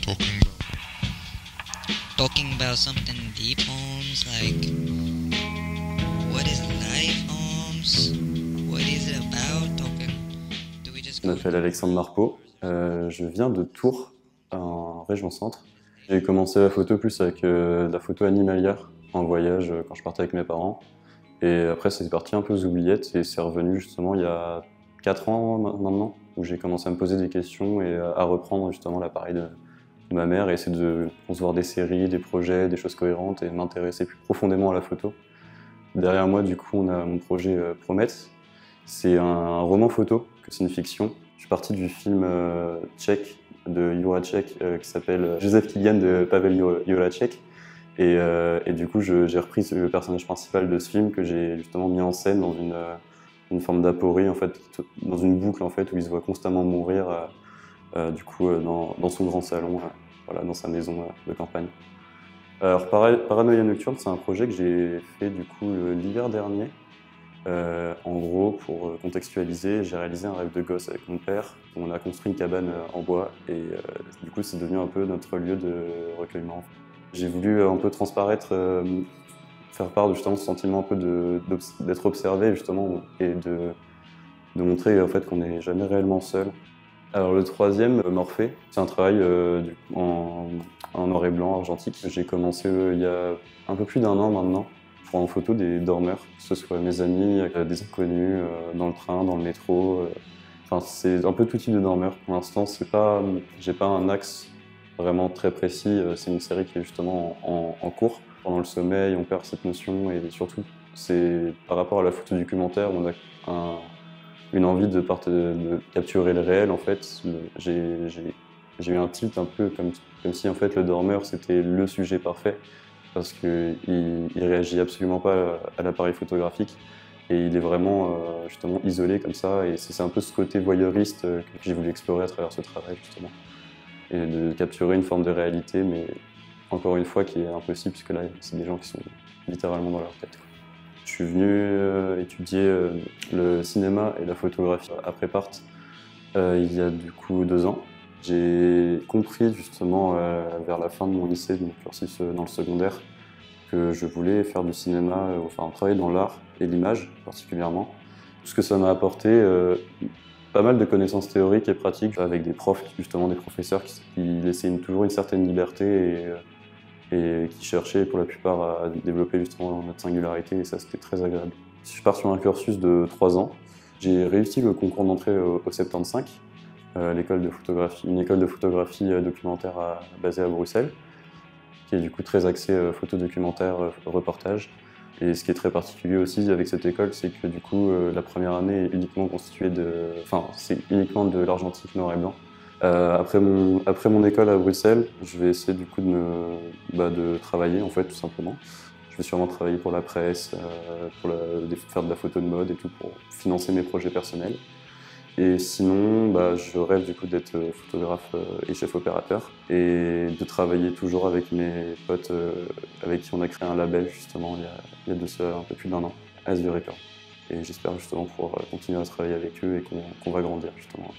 talking Talking about something deep, Holmes, like what is life, Holmes? What is it about? Talking. Do we just Je go m'appelle Alexandre Marpeau, je viens de Tours, en région centre. J'ai commencé la photo plus avec de la photo animalière en voyage quand je partais avec mes parents. Et après c'est parti un peu aux oubliettes et c'est revenu justement il y a 4 ans maintenant où j'ai commencé à me poser des questions et à reprendre justement l'appareil de ma mère et essayer de concevoir des séries, des projets, des choses cohérentes et m'intéresser plus profondément à la photo. Derrière moi du coup on a mon projet Promets. C'est un roman photo, c'est une fiction. Je suis parti du film tchèque de Juracek qui s'appelle Joseph Kilian de Pavel Juracek. Et du coup, j'ai repris le personnage principal de ce film que j'ai justement mis en scène dans une forme d'aporie, en fait, dans une boucle en fait, où il se voit constamment mourir dans son grand salon, voilà, dans sa maison de campagne. Alors, Paranoia Nocturne, c'est un projet que j'ai fait du coup l'hiver dernier. En gros, pour contextualiser, j'ai réalisé un rêve de gosse avec mon père. On a construit une cabane en bois et du coup, c'est devenu un peu notre lieu de recueillement. J'ai voulu un peu transparaître, faire part de justement ce sentiment un peu d'être observé justement et de montrer en fait qu'on n'est jamais réellement seul. Alors le troisième, Morphée, c'est un travail en noir et blanc argentique. J'ai commencé il y a un peu plus d'1 an maintenant. Je prends en photo des dormeurs, que ce soit mes amis, des inconnus, dans le train, dans le métro. Enfin, c'est un peu tout type de dormeurs. Pour l'instant, j'ai pas un axe vraiment très précis. C'est une série qui est justement en cours. Pendant le sommeil, on perd cette notion et surtout, c'est par rapport à la photo documentaire, on a une envie de capturer le réel. En fait, j'ai eu un tilt un peu comme si en fait le dormeur c'était le sujet parfait parce qu'il réagit absolument pas à l'appareil photographique et il est vraiment justement isolé comme ça et c'est un peu ce côté voyeuriste que j'ai voulu explorer à travers ce travail justement et de capturer une forme de réalité mais encore une fois qui est impossible puisque là c'est des gens qui sont littéralement dans leur tête, quoi. Je suis venu étudier le cinéma et la photographie à Prépart il y a du coup 2 ans. J'ai compris justement vers la fin de mon lycée, de mon cursus dans le secondaire, que je voulais faire du cinéma, enfin travailler dans l'art et l'image particulièrement. Tout ce que ça m'a apporté, pas mal de connaissances théoriques et pratiques avec des profs, justement des professeurs qui laissaient toujours une certaine liberté et qui cherchaient pour la plupart à développer justement notre singularité et ça c'était très agréable. Je pars sur un cursus de 3 ans. J'ai réussi le concours d'entrée au 75, une école de photographie documentaire basée à Bruxelles, qui est du coup très axée photo documentaire, reportage. Et ce qui est très particulier aussi avec cette école, c'est que du coup la première année est uniquement constituée c'est uniquement de l'argentique noir et blanc. Après mon école à Bruxelles, je vais essayer du coup de travailler en fait tout simplement. Je vais sûrement travailler pour la presse, faire de la photo de mode et tout pour financer mes projets personnels. Et sinon, je rêve du coup d'être photographe et chef opérateur et de travailler toujours avec mes potes avec qui on a créé un label justement il y a de ça un peu plus d'1 an, Asvy Records. Et j'espère justement pouvoir continuer à travailler avec eux et qu'on va grandir justement.